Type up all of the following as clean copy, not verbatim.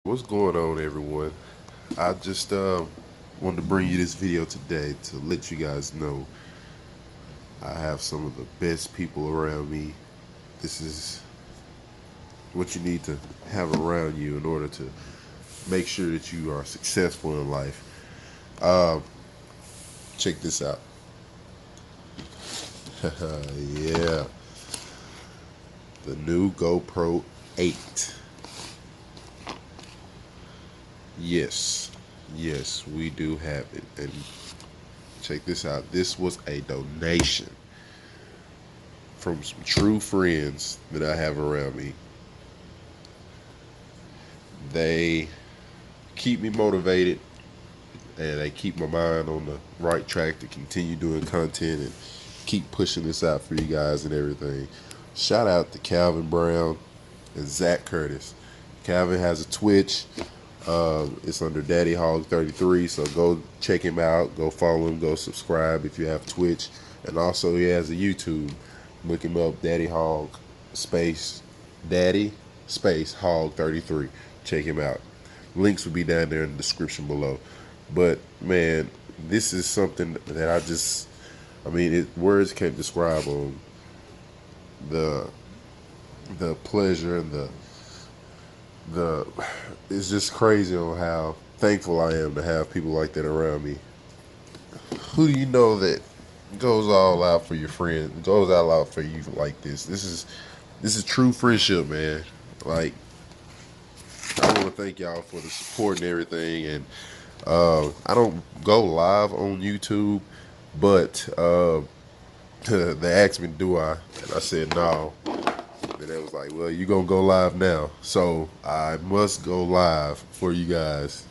What's going on, everyone? I just wanted to bring you this video today to let you guys know I have some of the best people around me. This is what you need to have around you in order to make sure that you are successful in life. Uh, Check this out. Yeah, the new GoPro 8. Yes, yes, we do have it. And check this out. This was a donation from some true friends that I have around me. They keep me motivated and they keep my mind on the right track to continue doing content and keep pushing this out for you guys and everything. Shout out to Calvin Brown and Zach Curtis. Calvin has a Twitch. It's under Daddy Hog 33, so go check him out. Go follow him. Go subscribe if you have Twitch. And also he has a YouTube. Look him up, Daddy Hog space Daddy space Hog 33. Check him out. Links will be down there in the description below. But man, this is something that words can't describe on the pleasure and the it's just crazy on how thankful I am to have people like that around me. Who do you know that goes all out for your friend, goes all out for you like this? This is true friendship, man. Like, I want to thank y'all for the support and everything. And I don't go live on YouTube, but they asked me, do I? And I said no. And they was like, well, you gonna go live now, so I must go live for you guys.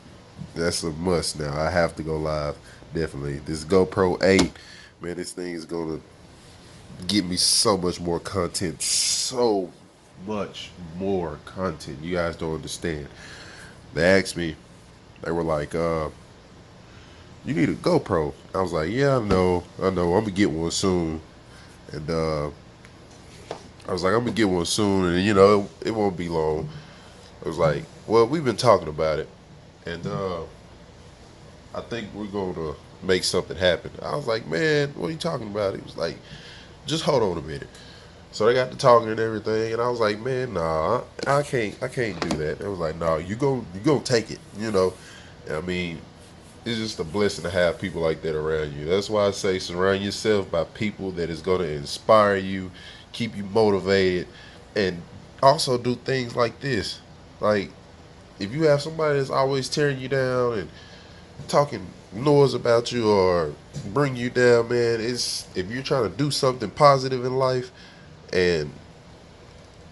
That's a must now. I have to go live, definitely. This GoPro 8, man, this thing is gonna give me so much more content, so much more content. You guys don't understand. They asked me, they were like, you need a GoPro. I was like, yeah, I know, I'm gonna get one soon. And I was like, I'm gonna get one soon, and it won't be long. I was like, well, we've been talking about it, and I think we're gonna make something happen. I was like, man, what are you talking about? He was like, just hold on a minute. So they got to talking and everything, and I was like, man, nah, I can't do that. They was like, nah, you gonna take it, I mean, it's just a blessing to have people like that around you. That's why I say surround yourself by people that is gonna inspire you, keep you motivated, and also do things like this. Like, if you have somebody that's always tearing you down and talking noise about you or bring you down, man, it's if you're trying to do something positive in life and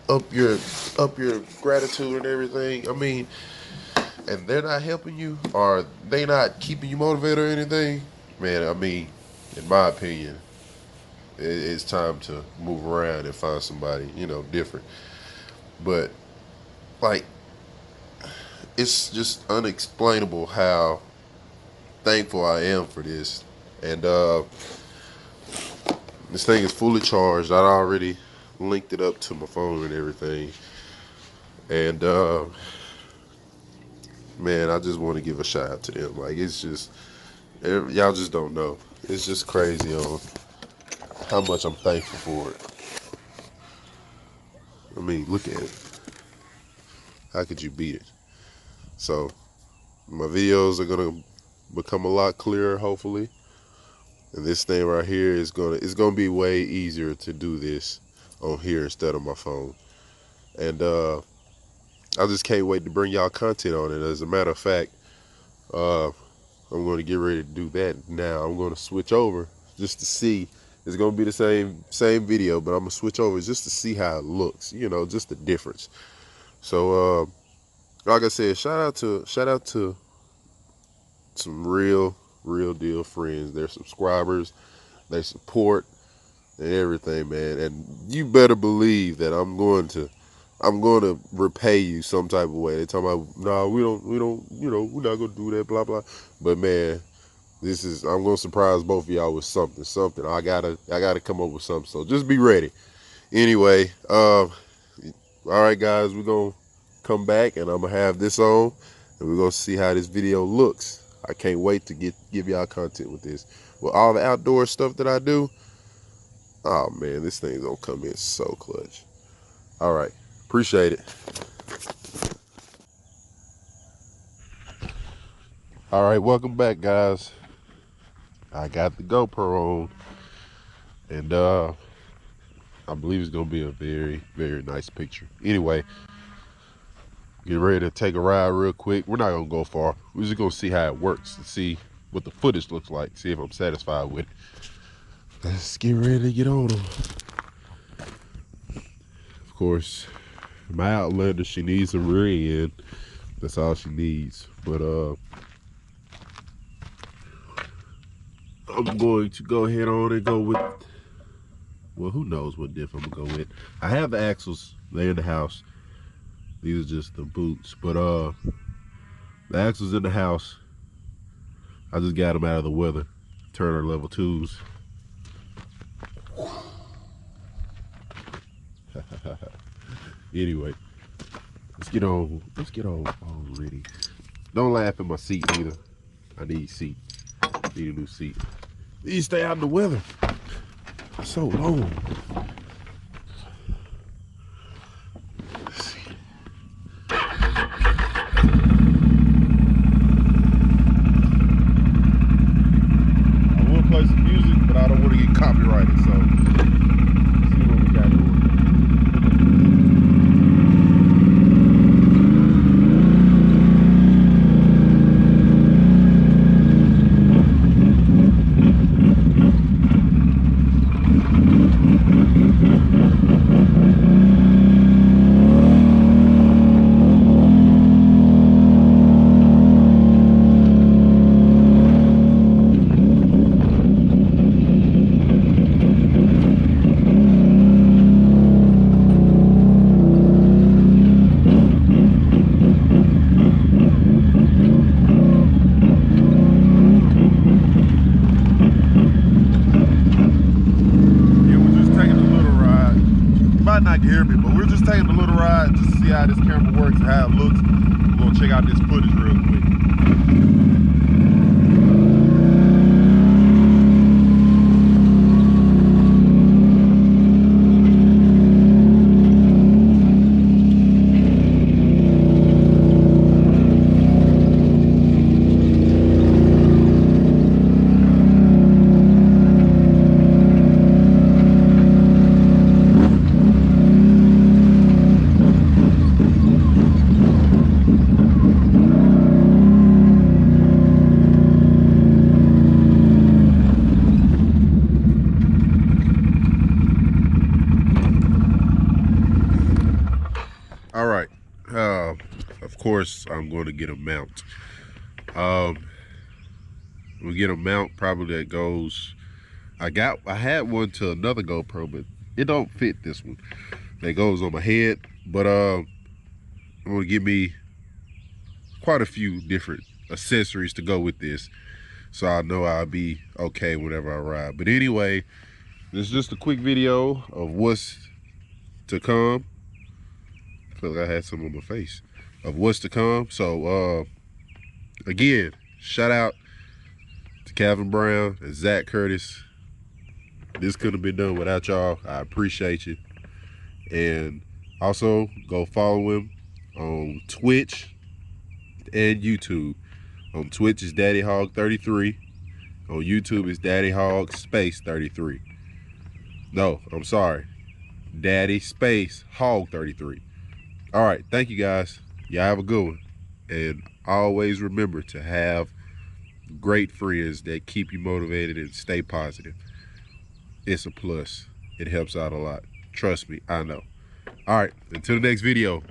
up your gratitude and everything. I mean, and they're not helping you or they not keeping you motivated or anything, man, I mean, in my opinion, it's time to move around and find somebody, different. But like, it's just unexplainable how thankful I am for this. And this thing is fully charged. I already linked it up to my phone and everything. And man, I just want to give a shout out to them. Like, it's just, y'all just don't know. It's just crazy on how much I'm thankful for it. I mean, look at it. How could you beat it? So my videos are gonna become a lot clearer, hopefully. And this thing right here it's gonna be way easier to do this on here instead of my phone. And I just can't wait to bring y'all content on it. As a matter of fact, uh, I'm going to get ready to do that now. I'm going to switch over just to see. It's going to be the same video, but I'm going to switch over just to see how it looks. Just the difference. So, like I said, shout out to some real deal friends. They're subscribers, they support and everything, man. And you better believe that I'm going to repay you some type of way. They talking about, no, we don't, we're not gonna do that, blah blah. But man, I'm gonna surprise both of y'all with something. I gotta come up with something. So just be ready. Anyway, all right, guys, we're gonna come back and I'm gonna have this on, and we're gonna see how this video looks. I can't wait to give y'all content with this. With all the outdoor stuff that I do, oh man, this thing's gonna come in so clutch. All right, appreciate it. All right, welcome back, guys. I got the GoPro on, and I believe it's gonna be a very, very nice picture. Anyway, get ready to take a ride real quick. We're not gonna go far. We're just gonna see how it works and see what the footage looks like. See if I'm satisfied with it. Let's get ready to get on them. Of course, my Outlander, she needs a rear end. That's all she needs. But I'm going to go ahead on and go with, well, who knows what diff I'm gonna go with. I have the axles, they're in the house. These are just the boots, but the axles in the house, I just got them out of the weather. Turner level 2s. Anyway, let's get on ready. Don't laugh at my seat either. I need seat. Need a new seat. Need to stay out in the weather. It's so long. Let's see. I will play some music, but I don't want to get copyrighted, so let's see what we got going. Not hear me, but we're just taking a little ride just to see how this camera works and how it looks. We're gonna check out this footage real quick. All right, of course I'm going to get a mount. We'll get a mount probably that goes, I had one to another GoPro, but it don't fit this one. That goes on my head, but I'm gonna give me quite a few different accessories to go with this, so I know I'll be okay whenever I ride. But anyway, this is just a quick video of what's to come. I feel like I had some on my face of what's to come. So again, shout out to Calvin Brown and Zach Curtis. This couldn't have been done without y'all. I appreciate you. And also go follow him on Twitch and YouTube. On Twitch is Daddy Hog 33. On YouTube is Daddy Hog space 33. No, I'm sorry. Daddy space Hog 33. All right, thank you guys. Y'all have a good one. And always remember to have great friends that keep you motivated and stay positive. It's a plus. It helps out a lot. Trust me, I know. All right, until the next video.